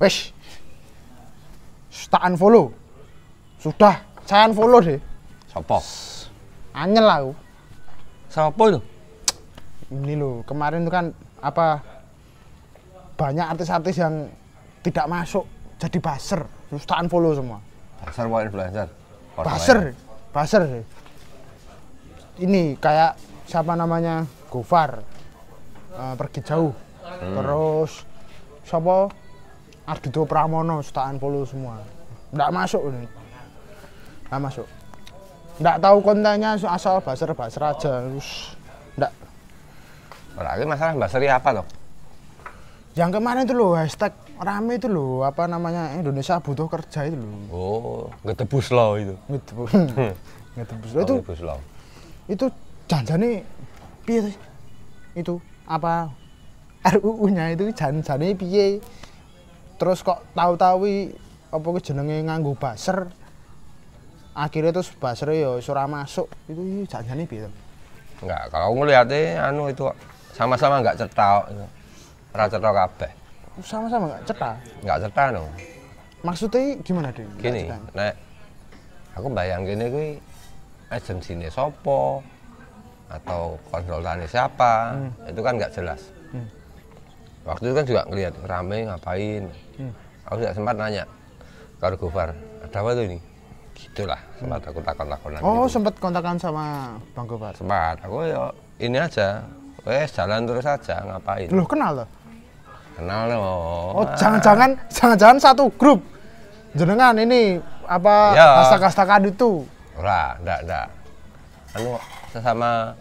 Wes. Tak unfollow. Sudah, saya unfollow deh. Sopo? Anyel aku. Sopo itu? Ini loh, kemarin tuh kan apa banyak artis-artis yang tidak masuk jadi buzzer. Terus tak unfollow semua. Buzzer mau influencer. Buzzer deh. Ini kayak siapa namanya? Gofar. Pergi jauh. Terus siapa? Ardhito Pramono, tak unfollow semua. Nggak masuk ini. Nggak masuk. Nggak tahu kontennya asal buzzer aja. Terus nggak. Berarti masalah buzzer apa toh? Yang kemarin itu loh hashtag rame itu loh, apa namanya, Indonesia butuh kerja itu loh. Oh, ngetebus lo itu. Ngetebus lo itu. Itu janjane piye sih? Itu apa RUU-nya itu janjane piye? Terus kok tahu-tahu apa ke jenenge nganggo buzzer. Akhirnya terus buzzer ya ora masuk. Itu janjane piye? Enggak, kalau ngeliatnya anu itu sama-sama enggak cetak. Ora cetak kabeh. Sama-sama enggak cetak? Enggak cetak no. Maksudnya gimana, Ding? Gini, nek aku bayang gini kuwi agensinya sopo atau konsultannya siapa, itu kan nggak jelas. Waktu itu kan juga ngeliat rame ngapain. Aku juga sempat nanya ke Gofar, ada apa tuh ini? Gitulah, sempat aku takon-takonan. Oh, gitu. sempat kontakan sama Bang Gofar? Sempat, aku ya ini aja, wes jalan terus aja, ngapain. Loh, kenal loh? Kenal loh. Oh, jangan-jangan satu grup. Jenengan ini apa ya. hashtag-hashtagan itu? Ora, enggak. Anu sesama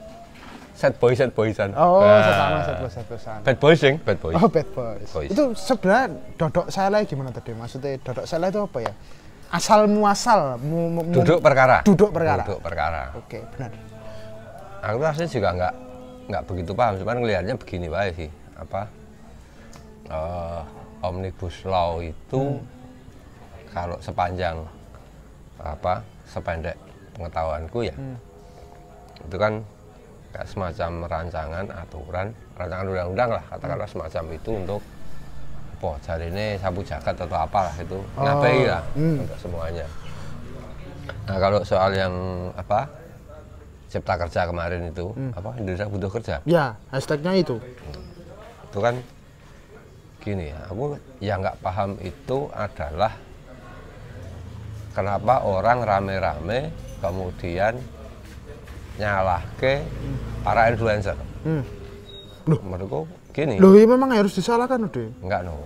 set boysan. Oh, sesama set boysan. Bad boys sing, bad boys. Oh, bad boys. Itu sebenarnya dodok sele gimana tadi? Maksudnya dodok sele itu apa ya? Asal muasal duduk perkara. Oke, benar. Aku rasanya juga enggak begitu paham, cuman ngelihatnya begini baik sih. Apa? Omnibus Law itu kalau sependek pengetahuanku ya, itu kan kayak semacam rancangan undang-undang lah, katakanlah semacam itu untuk apa cari ini sapu jagat atau apalah itu ngapain lah untuk semuanya. Nah kalau soal yang apa cipta kerja kemarin itu apa Indonesia butuh kerja ya, hashtagnya itu kan gini ya, aku yang nggak paham itu adalah kenapa orang rame-rame kemudian nyalah ke para influencer. Loh, menurutku gini. Loh, ini memang harus disalahkan udah. Enggak no,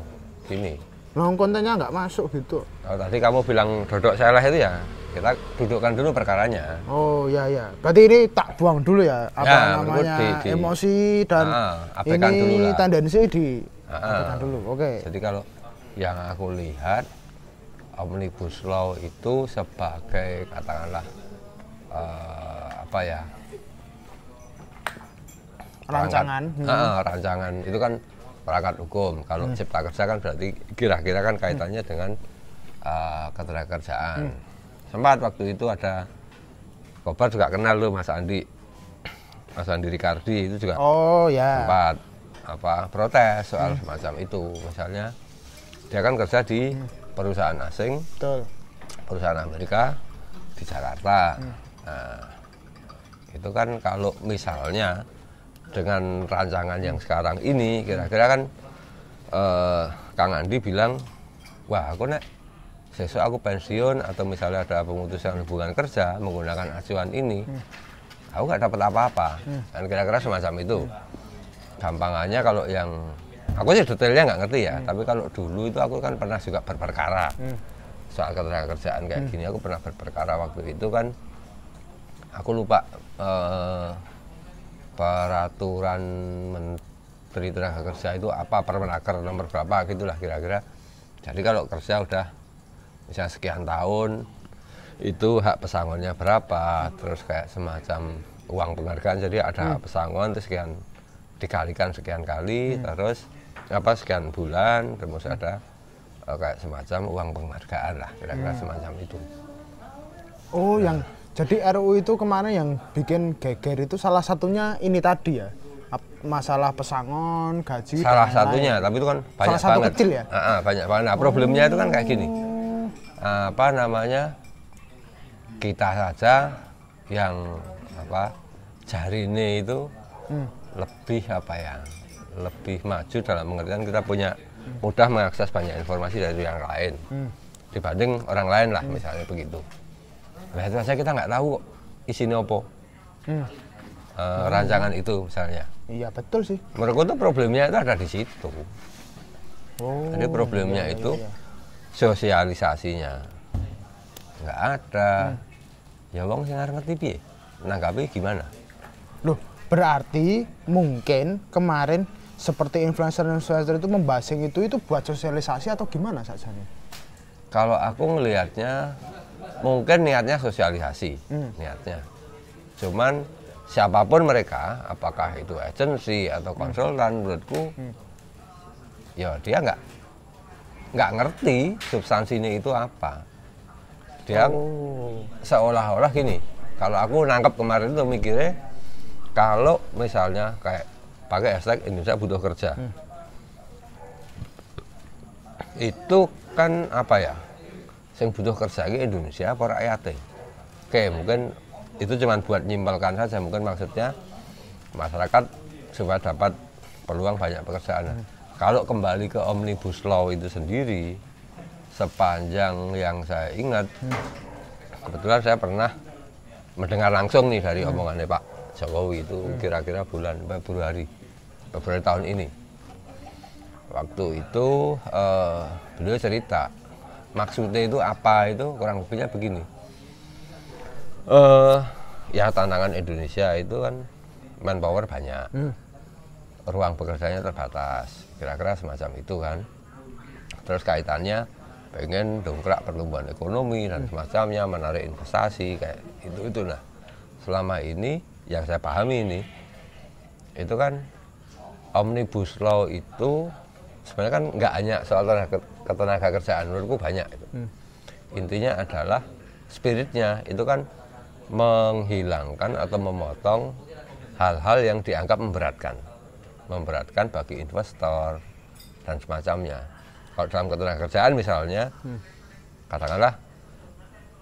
gini. Nah, kontennya nggak masuk gitu. Kalau tadi kamu bilang dodok salah itu ya, kita dudukkan dulu perkaranya. Oh ya. Berarti ini tak buang dulu ya, apa ya, namanya emosi dan ini tendensi abaikan dulu. Oke. Jadi kalau yang aku lihat Omnibus Law itu sebagai katakanlah apa ya rancangan itu kan perangkat hukum. Kalau cipta kerja kan berarti kira-kira kan kaitannya dengan ketenagakerjaan. Sempat waktu itu ada Gofar juga kenal loh Mas Andi Ricardi itu juga sempat protes soal semacam itu. Misalnya dia kan kerja di perusahaan asing, perusahaan Amerika di Jakarta. Nah, itu kan kalau misalnya dengan rancangan yang sekarang ini, kira-kira kan Kang Andi bilang, wah aku nek sesuk aku pensiun atau misalnya ada pemutusan hubungan kerja menggunakan acuan ini, aku nggak dapat apa-apa. Dan kira-kira semacam itu. Gampangannya kalau yang aku sih detailnya nggak ngerti ya, tapi kalau dulu itu aku kan pernah juga berperkara soal ketenagakerjaan kayak gini. Aku pernah berperkara waktu itu kan, aku lupa peraturan Menteri Tenaga Kerja itu apa, Permenaker nomor berapa gitulah kira-kira. Jadi kalau kerja udah misalnya sekian tahun itu hak pesangonnya berapa, terus kayak semacam uang penghargaan, jadi ada hak pesangon terus sekian dikalikan sekian kali, terus apa sekian bulan, terus ada kayak semacam uang penghargaan lah, kira-kira semacam itu. Oh, yang jadi RUU itu kemarin yang bikin geger itu salah satunya ini tadi ya, masalah pesangon, gaji. Salah satunya, tapi itu kan banyak salah satu banget. Kecil ya? Banyak banget. Nah, problemnya itu kan kayak gini. Apa namanya? Kita saja yang jarine itu lebih lebih maju dalam pengertian kita punya mudah mengakses banyak informasi dari yang lain dibanding orang lain lah misalnya begitu. Nah itu saja kita nggak tahu isinya apa rancangan itu misalnya. Iya betul sih. Menurutku tuh problemnya itu ada di situ. Jadi problemnya itu sosialisasinya nggak ada. Ya wong sing ngerti piye? Nanggapi gimana? Loh, berarti mungkin kemarin seperti influencer itu membasing itu buat sosialisasi atau gimana saja? Kalau aku ngelihatnya mungkin niatnya sosialisasi, niatnya. Cuman siapapun mereka, apakah itu agensi atau konsultan, menurutku ya dia nggak ngerti substansinya itu apa. Dia seolah-olah gini, kalau aku nangkep kemarin itu mikirnya kalau misalnya kayak pakai hashtag Indonesia butuh kerja itu kan apa ya, yang butuh kerja ini Indonesia apa rakyatnya. Oke, mungkin itu cuma buat nyimpelkan saja, mungkin maksudnya masyarakat supaya dapat peluang banyak pekerjaan. Kalau kembali ke Omnibus Law itu sendiri, sepanjang yang saya ingat, kebetulan saya pernah mendengar langsung nih dari omongannya Pak Jokowi itu kira-kira bulan Februari tahun ini. Waktu itu beliau cerita maksudnya itu apa, itu kurang lebihnya begini. Ya tantangan Indonesia itu kan manpower banyak, ruang pekerjaannya terbatas, kira-kira semacam itu kan. Terus kaitannya pengen dongkrak pertumbuhan ekonomi dan semacamnya, menarik investasi kayak itu. Nah, selama ini yang saya pahami ini itu kan Omnibus Law itu sebenarnya kan nggak hanya soal ketenaga kerjaan, menurutku banyak itu. Intinya adalah spiritnya itu kan menghilangkan atau memotong hal-hal yang dianggap memberatkan bagi investor dan semacamnya. Kalau dalam ketenagakerjaan misalnya, katakanlah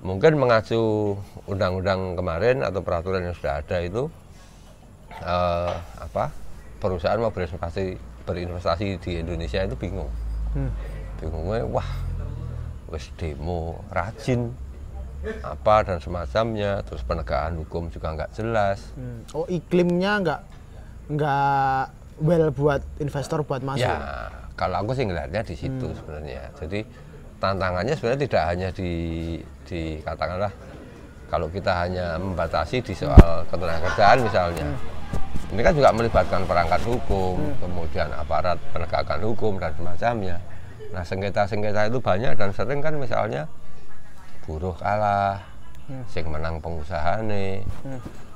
mungkin mengacu undang-undang kemarin atau peraturan yang sudah ada itu, perusahaan mau berinvestasi di Indonesia itu bingung. Bingungnya, wah, wes demo rajin apa dan semacamnya, terus penegakan hukum juga nggak jelas. Oh, iklimnya nggak well buat investor buat masuk. Ya, kalau aku sih ngelihatnya di situ sebenarnya. Jadi tantangannya sebenarnya tidak hanya di katakanlah kalau kita hanya membatasi di soal ketenagakerjaan misalnya. Ini kan juga melibatkan perangkat hukum, kemudian aparat penegakan hukum dan semacamnya. Nah, sengketa-sengketa itu banyak dan sering kan misalnya buruh kalah, sing menang pengusahane,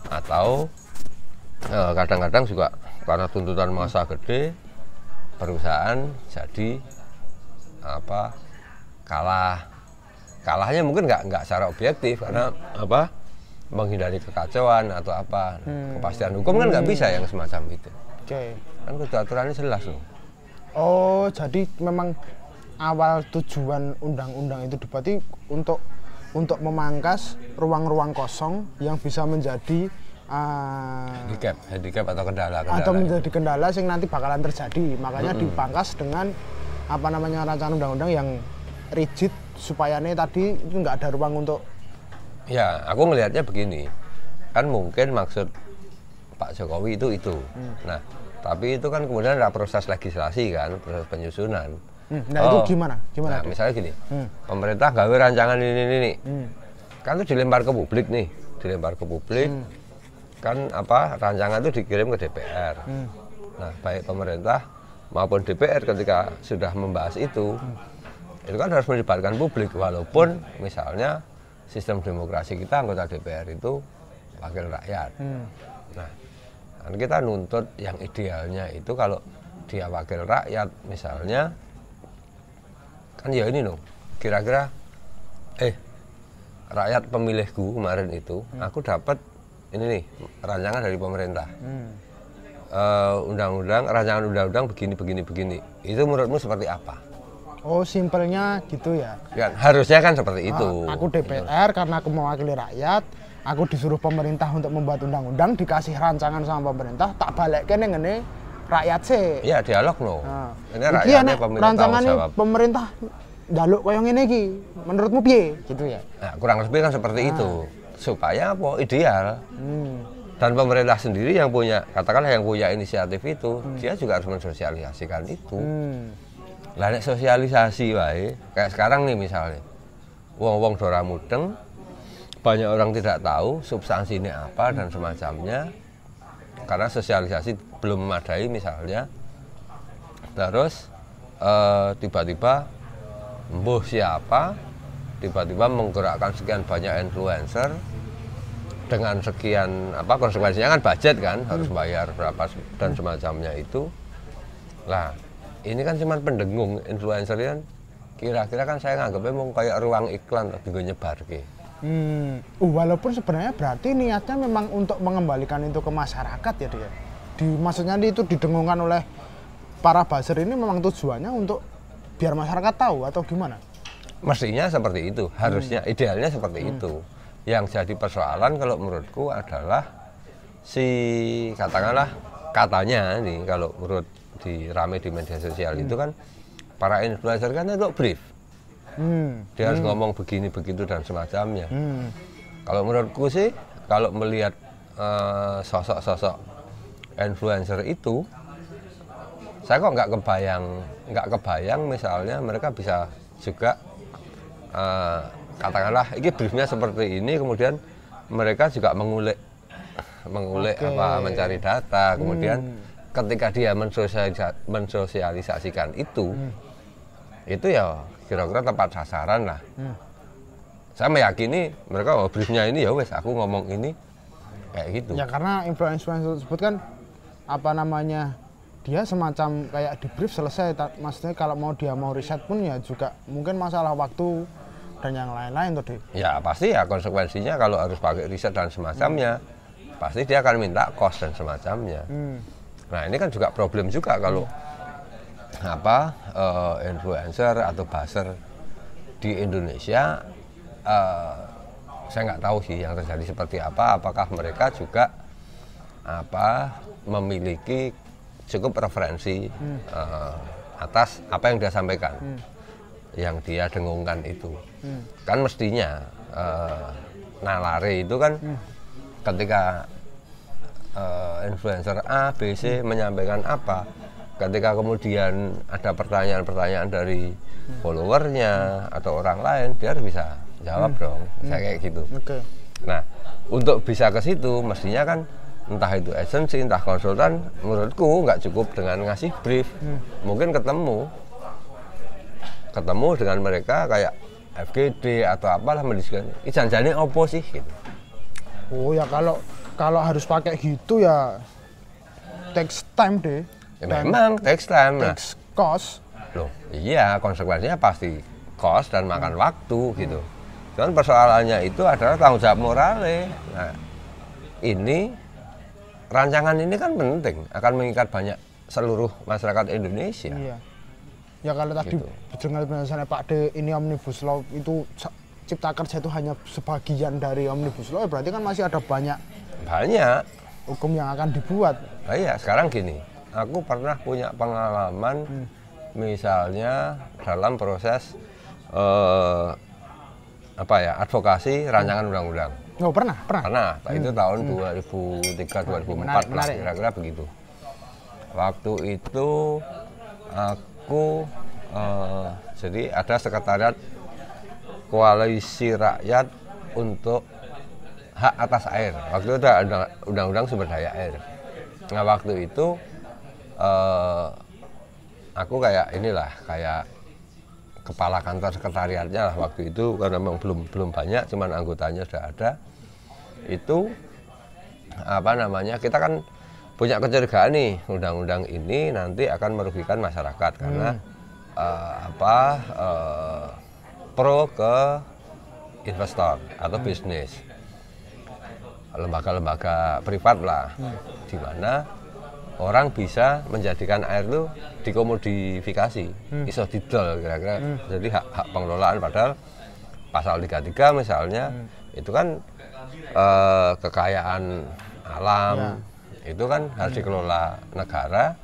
atau kadang-kadang juga karena tuntutan massa gede, perusahaan jadi kalahnya mungkin nggak secara objektif karena menghindari kekacauan atau apa, kepastian hukum kan nggak bisa yang semacam itu. Kan aturannya jelas loh. Oh, jadi memang awal tujuan undang-undang itu berarti untuk memangkas ruang-ruang kosong yang bisa menjadi handicap atau kendala atau menjadi kendala yang nanti bakalan terjadi. Makanya dipangkas dengan rancangan undang-undang yang rigid supaya tadi itu nggak ada ruang untuk. Ya, aku ngelihatnya begini, kan mungkin maksud Pak Jokowi itu. Nah, tapi itu kan kemudian ada proses legislasi kan, proses penyusunan. Nah itu gimana? Nah, misalnya gini, pemerintah gawe rancangan ini, kan itu dilempar ke publik nih, kan rancangan itu dikirim ke DPR. Nah, baik pemerintah maupun DPR ketika sudah membahas itu kan harus melibatkan publik, walaupun misalnya sistem demokrasi kita anggota DPR itu wakil rakyat. Nah, kan kita nuntut yang idealnya itu kalau dia wakil rakyat misalnya, kan ya ini loh, kira-kira rakyat pemilihku kemarin itu, aku dapat ini nih rancangan dari pemerintah. undang-undang, rancangan undang-undang begini. Itu menurutmu seperti apa? Oh, simpelnya gitu ya? Ya, harusnya kan seperti itu. Aku DPR karena aku mewakili rakyat, aku disuruh pemerintah untuk membuat undang-undang, dikasih rancangan sama pemerintah, tak balik ke ini rakyat sih. Iya, dialog no. Ini rakyatnya rancangan ini pemerintah jaluk koyo ngene iki. Menurutmu piye? Gitu ya. Nah, kurang lebih kan seperti itu. Supaya apa? Ideal. Dan pemerintah sendiri yang punya, katakanlah yang punya inisiatif itu, dia juga harus mensosialisasikan itu. Lah nek sosialisasi wae, kayak sekarang nih misalnya, wong-wong dora mudeng, banyak orang tidak tahu substansi ini apa dan semacamnya, karena sosialisasi belum memadai misalnya. Terus tiba-tiba mbuh siapa, tiba-tiba menggerakkan sekian banyak influencer dengan sekian apa, konsekuensinya kan budget kan, harus bayar berapa dan semacamnya itu. Lah ini kan cuma pendengung influencer kan, kira-kira kan saya nganggapnya mau kayak ruang iklan tapi gue nyebar ke. Walaupun sebenarnya berarti niatnya memang untuk mengembalikan itu ke masyarakat ya dia. Maksudnya itu didengungkan oleh para buzzer ini memang tujuannya untuk biar masyarakat tahu atau gimana? Mestinya seperti itu, harusnya idealnya seperti itu. Yang jadi persoalan kalau menurutku adalah katakanlah katanya nih, kalau menurut rame di media sosial itu kan para influencer kan untuk brief, dia harus ngomong begini begitu dan semacamnya. Kalau menurutku sih, kalau melihat sosok-sosok influencer itu, saya kok nggak kebayang misalnya mereka bisa juga katakanlah ini briefnya seperti ini, kemudian mereka juga mengulik mencari data, kemudian ketika dia mensosialisasikan itu ya kira-kira tepat sasaran lah. Saya meyakini mereka briefnya ini ya wes aku ngomong ini kayak gitu. Ya karena influencer tersebut kan apa namanya, dia semacam kayak di brief selesai. Maksudnya kalau dia mau riset pun ya juga mungkin masalah waktu dan yang lain-lain tuh deh. Ya pasti ya konsekuensinya kalau harus pakai riset dan semacamnya, pasti dia akan minta cost dan semacamnya. Nah ini kan juga problem juga kalau influencer atau buzzer di Indonesia, saya nggak tahu sih yang terjadi seperti apa. Apakah mereka juga memiliki cukup referensi atas apa yang dia sampaikan, yang dia dengungkan itu. Kan mestinya nalare itu kan ketika influencer A, B, C menyampaikan apa, ketika kemudian ada pertanyaan-pertanyaan dari followernya atau orang lain, dia harus bisa jawab dong, saya kayak gitu. Nah, untuk bisa ke situ mestinya kan entah itu agensi, entah konsultan, menurutku nggak cukup dengan ngasih brief, mungkin ketemu dengan mereka kayak FGD atau apalah, mendiskusikan janjane opo sih gitu. Oh ya, kalau harus pakai gitu ya takes time deh. Ya, memang takes time. Takes cost. Loh, iya konsekuensinya pasti cost dan makan waktu gitu. Cuman persoalannya itu adalah tanggung jawab moralnya. Nah, ini rancangan ini kan penting, akan mengikat banyak seluruh masyarakat Indonesia. Iya. Ya kalau tadi dengan penjelasannya Pak D, ini Omnibus Law itu Cipta Kerja itu hanya sebagian dari Omnibus Law, berarti kan masih ada banyak hukum yang akan dibuat. Nah iya, sekarang gini, aku pernah punya pengalaman misalnya dalam proses advokasi rancangan undang-undang. Oh, pernah. Itu tahun 2003-2004 lah, kira-kira begitu. Waktu itu aku jadi ada sekretariat Koalisi Rakyat untuk Hak Atas Air. Waktu itu ada undang-undang sumber daya air. Nah waktu itu aku kayak kepala kantor sekretariatnya lah waktu itu, karena memang belum banyak, cuman anggotanya sudah ada. Itu kita kan punya kecurigaan nih, undang-undang ini nanti akan merugikan masyarakat karena pro ke investor atau bisnis, lembaga-lembaga privat lah, di mana orang bisa menjadikan air itu dikomodifikasi, iso didol kira-kira. Jadi hak pengelolaan, padahal pasal 33 misalnya itu kan kekayaan alam itu kan harus dikelola negara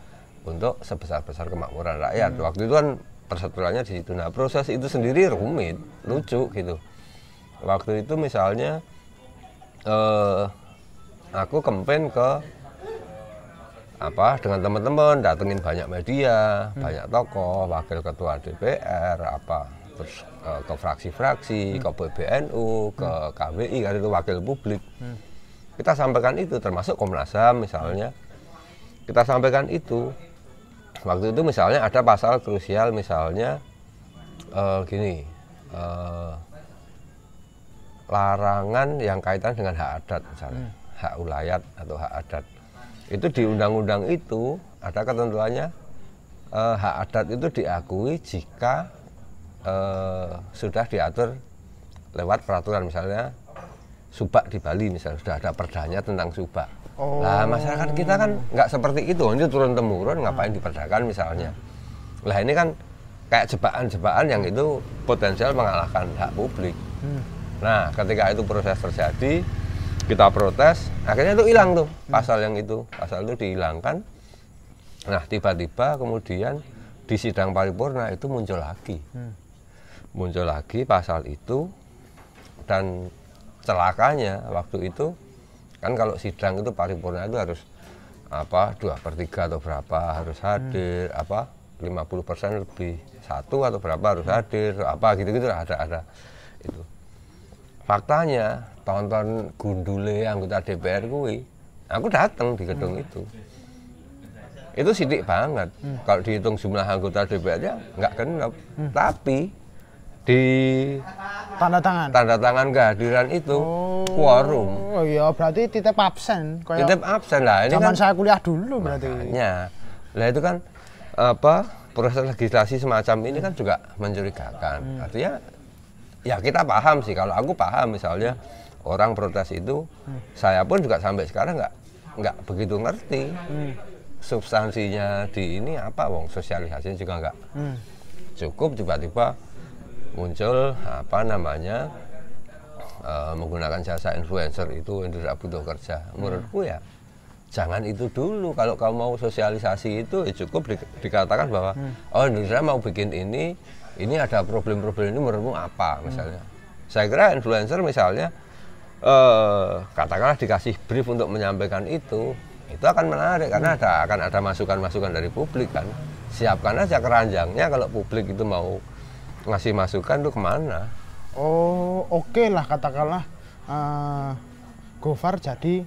untuk sebesar-besar kemakmuran rakyat. Waktu itu kan persetujuannya di situ. Nah, proses itu sendiri rumit, lucu gitu. Waktu itu misalnya aku campaign ke dengan teman-teman, datengin banyak media, banyak tokoh, wakil ketua DPR, terus ke fraksi-fraksi, ke PBNU, ke KBI, kan itu wakil publik. Kita sampaikan itu, termasuk Komnas HAM misalnya. Kita sampaikan itu. Waktu itu misalnya ada pasal krusial misalnya larangan yang kaitan dengan hak adat misalnya, hak ulayat atau hak adat. Itu di undang-undang itu ada ketentuannya, hak adat itu diakui jika sudah diatur lewat peraturan, misalnya subak di Bali misalnya sudah ada perdanya tentang subak. Nah, masyarakat kita kan nggak seperti itu, ini turun temurun, ngapain diperdakan misalnya. Lah ini kan kayak jebakan-jebakan yang itu potensial mengalahkan hak publik. Nah, ketika itu proses terjadi, kita protes, akhirnya itu hilang tuh pasal itu dihilangkan. Nah, tiba-tiba kemudian di sidang paripurna itu muncul lagi pasal itu. Dan celakanya waktu itu kan kalau sidang itu paripurna itu harus 2/3 atau berapa harus hadir, 50% lebih 1 atau berapa harus hadir, gitu-gitu ada itu. Faktanya tonton gundule anggota DPR kuwi, aku datang di gedung itu sidik banget. Kalau dihitung jumlah anggota DPR-nya nggak genap, tapi di tanda tangan kehadiran itu quorum. Oh iya, berarti titip absen. Titip absen lah. Ini zaman kan saya kuliah dulu berarti. Makanya, lah itu kan proses legislasi semacam ini kan juga mencurigakan. Artinya ya kita paham sih, kalau aku paham misalnya orang protes itu, saya pun juga sampai sekarang nggak begitu ngerti substansinya di ini apa, sosialisasinya juga nggak cukup. Tiba-tiba muncul menggunakan jasa influencer itu, Indra butuh kerja. Menurutku ya jangan itu dulu. Kalau kamu mau sosialisasi itu ya cukup dikatakan bahwa Indra mau bikin ini ada problem-problem ini, menurutmu apa misalnya. Saya kira influencer misalnya katakanlah dikasih brief untuk menyampaikan itu akan menarik karena akan ada masukan-masukan dari publik kan. Siapkan aja keranjangnya kalau publik itu mau ngasih masukan tuh kemana. Oke lah, katakanlah Gofar jadi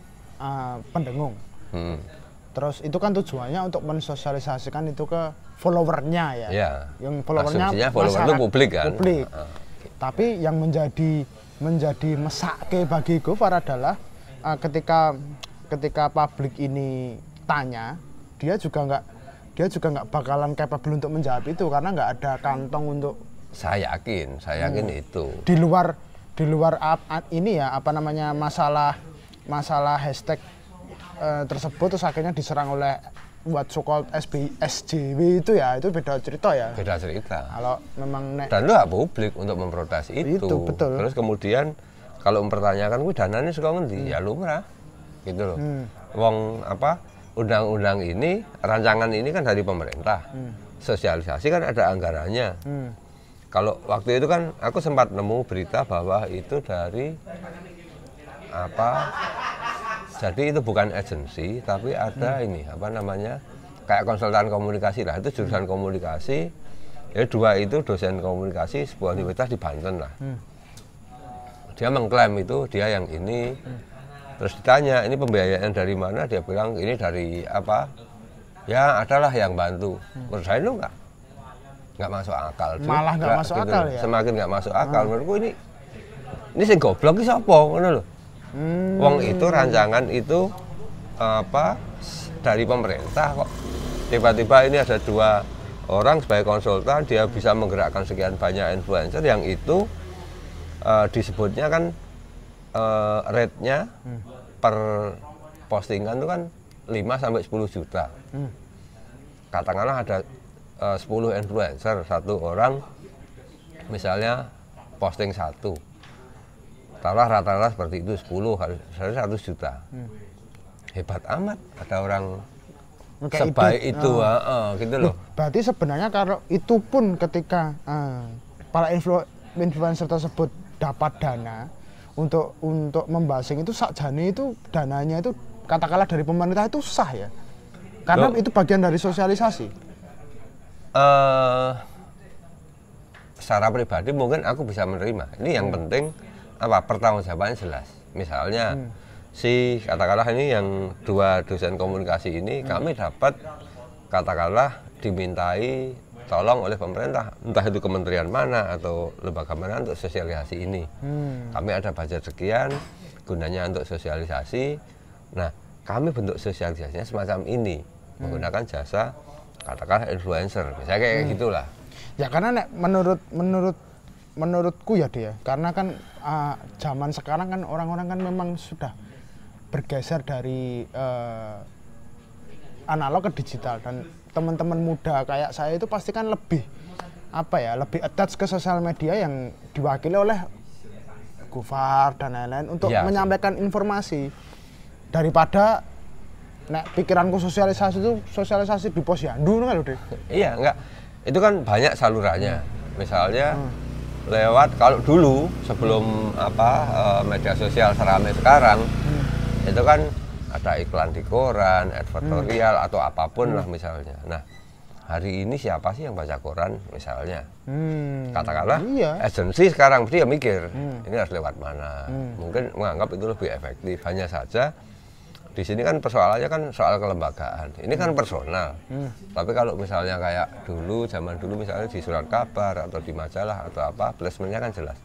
pendengung. Terus itu kan tujuannya untuk mensosialisasikan itu ke followernya ya. Yang followernya follower itu publik kan. Tapi yang menjadi mesake bagi Gofar adalah ketika publik ini tanya, dia juga nggak bakalan capable untuk menjawab itu karena nggak ada kantong untuk. Saya yakin itu. Di luar ini ya masalah hashtag tersebut terus akhirnya diserang oleh buat so-called SJW itu ya, itu beda cerita ya. Beda cerita. Kalau memang dan lu hak publik untuk memprotes itu. Betul. Terus kemudian kalau mempertanyakan gue dananya suka ngendi, ya lumrah gitu loh. Undang-undang ini, rancangan ini kan dari pemerintah. Sosialisasi kan ada anggarannya. Kalau waktu itu kan aku sempat nemu berita bahwa itu dari jadi itu bukan agensi tapi ada kayak konsultan komunikasi lah, itu jurusan komunikasi. Ya dua itu dosen komunikasi sebuah universitas di Banten lah. Dia mengklaim itu dia yang ini. Terus ditanya ini pembiayaan dari mana, dia bilang ini dari ya adalah yang bantu. Menurut saya itu nggak masuk akal. Malah nggak masuk gitu akal ya. Semakin nggak masuk akal. Menurutku ini sing goblok iki sapa ngono lho. Wong itu rancangan itu dari pemerintah kok. Tiba-tiba ini ada 2 orang sebagai konsultan, dia bisa menggerakkan sekian banyak influencer yang itu disebutnya kan rate-nya per postingan itu kan 5 sampai 10 juta. Katakanlah ada 10 influencer, satu orang misalnya posting satu. Taruhlah rata-rata seperti itu 10 harus 1 juta. Hebat amat ada orang sebaik itu, gitu loh. Berarti sebenarnya kalau itu pun ketika para influencer tersebut dapat dana untuk membasing itu, sakjane itu dananya itu katakanlah dari pemerintah itu sah ya, karena itu bagian dari sosialisasi. Secara pribadi mungkin aku bisa menerima. Ini yang penting apa, pertanggungjawabannya jelas. Misalnya si katakanlah ini yang 2 dosen komunikasi ini kami dapat katakanlah dimintai tolong oleh pemerintah, entah itu kementerian mana atau lembaga mana untuk sosialisasi ini. Kami ada budget sekian gunanya untuk sosialisasi. Nah, kami bentuk sosialisasinya semacam ini menggunakan jasa katakanlah influencer, misalnya kayak gitulah. Ya karena menurutku ya dia, karena kan zaman sekarang kan orang-orang kan memang sudah bergeser dari analog ke digital, dan teman-teman muda kayak saya itu pasti kan lebih lebih attach ke sosial media yang diwakili oleh Gofar dan lain-lain untuk menyampaikan informasi, daripada pikiranku sosialisasi di posyandu kan loh deh. Iya, enggak. Itu kan banyak salurannya. Misalnya lewat, kalau dulu sebelum media sosial seramai sekarang, itu kan ada iklan di koran, advertorial atau apapun lah misalnya. Nah, hari ini siapa sih yang baca koran misalnya? Katakanlah agensi sekarang dia mikir ini harus lewat mana. Mungkin menganggap itu lebih efektif. Hanya saja di sini kan persoalannya kan soal kelembagaan. Ini kan personal. Tapi kalau misalnya kayak dulu, zaman dulu misalnya di surat kabar atau di majalah atau apa, placementnya kan jelas.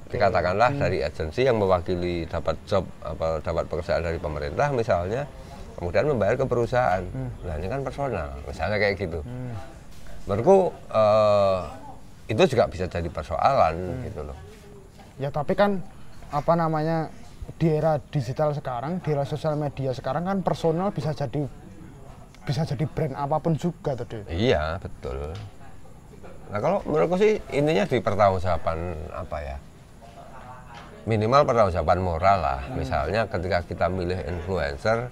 Dikatakanlah dari agensi yang mewakili dapat job apa dapat pekerjaan dari pemerintah misalnya, kemudian membayar ke perusahaan. Nah, ini kan personal, misalnya kayak gitu. Menurutku itu juga bisa jadi persoalan gitu loh. Ya tapi kan di era digital sekarang, di era sosial media sekarang kan personal bisa jadi brand apapun juga tuh. Iya, betul. Nah, kalau menurutku sih intinya di pertanggungjawaban minimal pertanggungjawaban moral lah. Misalnya ketika kita milih influencer,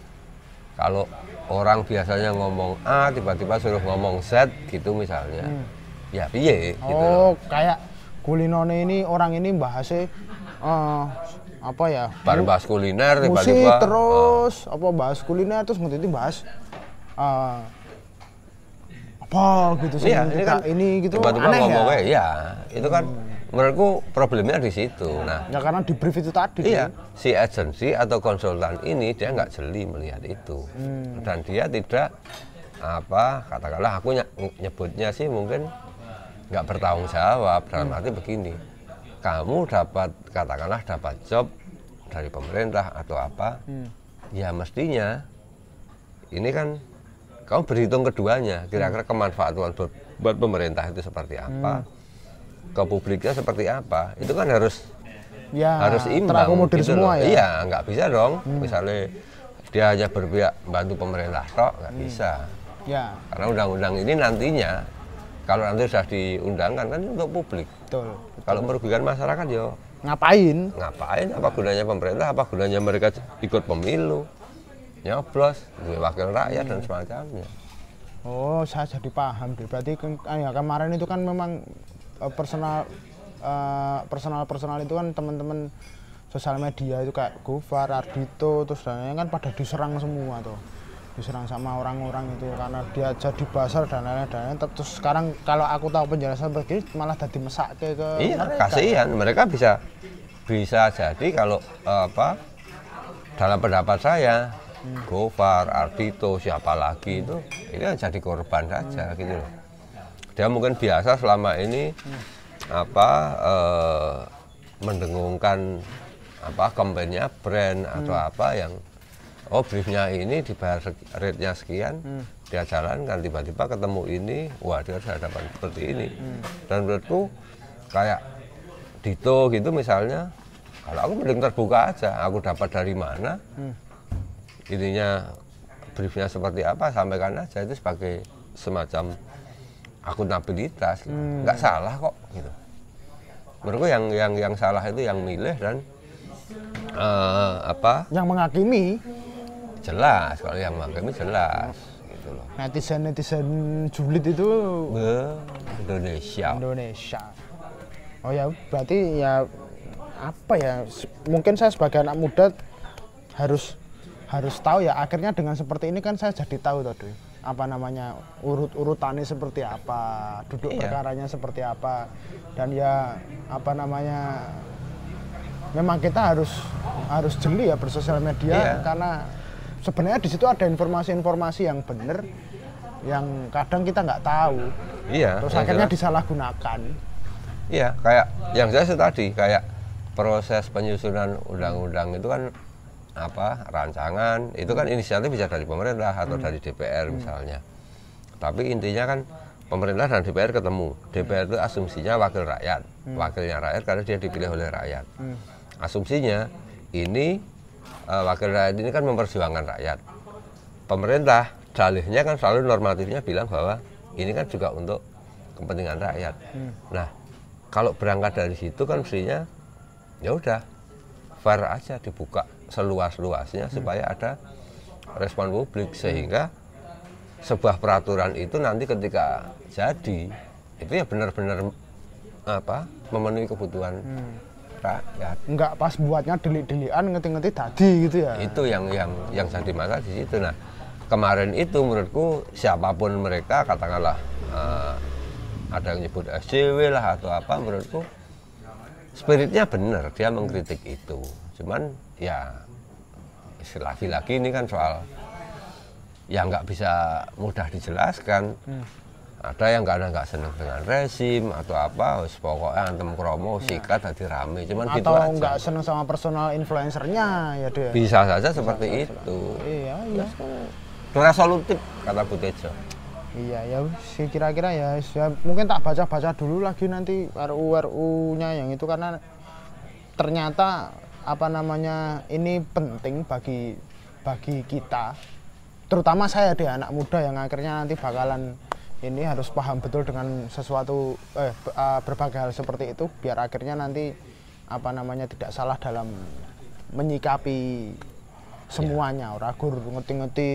kalau orang biasanya ngomong A tiba-tiba suruh ngomong Z gitu misalnya. Ya piye gitu loh. Kayak kulinone ini orang ini bahasnya baru bahas kuliner musik tiba-tiba terus bahas kuliner terus ngerti bahas gitu sih. Iya, ini kan gitu tiba-tiba aneh ngomongnya ya. Itu kan menurutku problemnya di situ. Nah, ya karena di brief itu tadi. Iya, si agensi atau konsultan ini dia nggak jeli melihat itu. Dan dia tidak katakanlah aku nyebutnya sih mungkin nggak bertanggung jawab dalam arti begini. Kamu dapat job dari pemerintah atau apa, ya mestinya ini kan kamu berhitung keduanya, kira-kira kemanfaatan buat pemerintah itu seperti apa, ke publiknya seperti apa, itu kan harus imbang terakomodir gitu semua loh. ya. Iya, nggak bisa dong, misalnya dia hanya berpihak bantu pemerintah tok, nggak bisa. Ya. Karena undang-undang ini nantinya kalau nanti sudah diundangkan kan untuk publik. Betul. Kalau merugikan masyarakat ya ngapain? Apa gunanya pemerintah, apa gunanya mereka ikut pemilu, nyoblos, wakil rakyat dan semacamnya. Oh, saya jadi paham deh. Berarti kemarin itu kan memang personal itu kan teman-teman sosial media itu kayak Gofar, Ardhito, terus dan lain-lain kan pada diserang semua tuh. Diserang sama orang-orang itu karena dia jadi buzzer dan lain-lain. Terus sekarang kalau aku tahu penjelasan begini malah jadi mesake ke mereka. Kasihan, mereka bisa jadi kalau dalam pendapat saya Gofar, Ardhito, siapa lagi itu ini jadi korban saja gitu loh. Dia mungkin biasa selama ini mendengungkan kampanye brand atau apa yang briefnya ini dibayar rate-nya sekian, dia jalankan, tiba-tiba ketemu ini, wah dia harus hadapan seperti ini. Dan menurutku kayak Dito gitu misalnya, kalau aku mending terbuka aja, aku dapat dari mana, ininya briefnya seperti apa sampaikan aja, itu sebagai semacam akuntabilitas gitu. Nggak salah kok gitu. Menurutku yang salah itu yang milih dan yang menghakimi. Jelas, kalau yang menghakimi jelas gitu loh. Netizen julid itu Indonesia. Oh ya, berarti ya apa ya? Mungkin saya sebagai anak muda harus tahu ya, akhirnya dengan seperti ini kan saya jadi tahu tadi apa namanya urutannya seperti apa, duduk perkaranya seperti apa, dan ya apa namanya memang kita harus jeli ya bersosial media karena sebenarnya di situ ada informasi-informasi yang benar yang kadang kita nggak tahu, terus akhirnya disalahgunakan. Iya, kayak yang saya tadi kayak proses penyusunan undang-undang itu kan rancangan itu kan inisiatif bisa dari pemerintah atau dari DPR misalnya. Tapi intinya kan pemerintah dan DPR ketemu. DPR itu asumsinya wakil rakyat, wakilnya rakyat karena dia dipilih oleh rakyat. Asumsinya ini wakil rakyat ini kan memperjuangkan rakyat. Pemerintah dalihnya kan selalu normatifnya bilang bahwa ini kan juga untuk kepentingan rakyat. Nah, kalau berangkat dari situ kan mestinya ya udah fair aja, dibuka seluas-luasnya supaya ada respon publik, sehingga sebuah peraturan itu nanti ketika jadi itu ya benar-benar memenuhi kebutuhan rakyat. Enggak pas buatnya delik-delikan ngerti-ngerti tadi gitu ya. Itu yang jadi masalah di situ. Nah, kemarin itu menurutku siapapun mereka, katakanlah ada yang nyebut SJW lah atau apa, menurutku spiritnya benar, dia mengkritik itu. Cuman ya lagi-lagi ini kan soal yang nggak bisa mudah dijelaskan. Ada yang nggak seneng dengan rezim atau apa, pokoknya antem kromo sikat hati rame. Cuman atau gitu aja. Atau nggak seneng sama personal influencernya ya dia. Bisa saja seperti itu. Iya. Resolutif kata Bu Tejo. Iya ya, sih kira-kira ya mungkin tak baca-baca dulu lagi nanti RUU-nya yang itu, karena ternyata apa namanya ini penting bagi kita, terutama saya deh anak muda yang akhirnya nanti bakalan ini harus paham betul dengan sesuatu berbagai hal seperti itu, biar akhirnya nanti apa namanya tidak salah dalam menyikapi semuanya. Ora gur ngerti-ngerti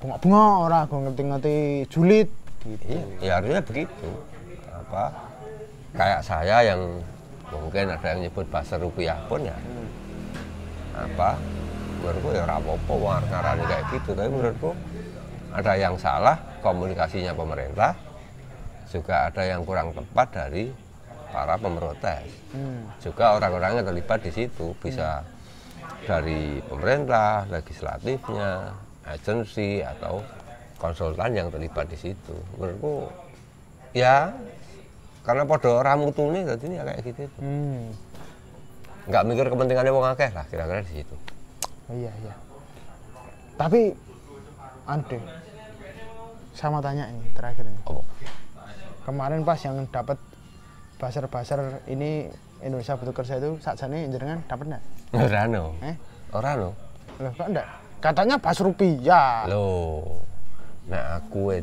bunga-bunga, orang gue ngerti-ngerti julid gitu. Ya harusnya begitu. Kayak saya yang mungkin ada yang nyebut bahasa rupiah pun ya menurutku ya rapopo ngarani kayak gitu. Tapi menurutku ada yang salah komunikasinya pemerintah, juga ada yang kurang tepat dari para pemrotes. Juga orang-orang yang terlibat di situ bisa dari pemerintah, legislatifnya, agensi atau konsultan yang terlibat di situ. Menurutku ya karena podo ramutune jadi ini kayak gitu. Nggak mikir kepentingannya wong akeh lah, kira-kira di situ. Iya. Tapi Ande, sama tanya ini terakhir ini. Kemarin pas yang dapat baser-baser ini Indonesia Butuh Kerja itu sakjane jenengan dapat enggak? Ora no. Loh kok enggak? Katanya pas rupiah. Loh. Nah aku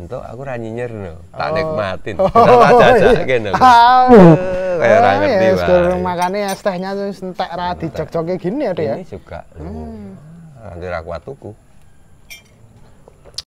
ra nyinyir no. Tak nikmatin. Tak jajake no. Kayak ora ngerti wae. Makane es tehnya tuh entek ra dijog-joge gini ya, Dek ya. Ini juga. Nanti ra kuat tuku.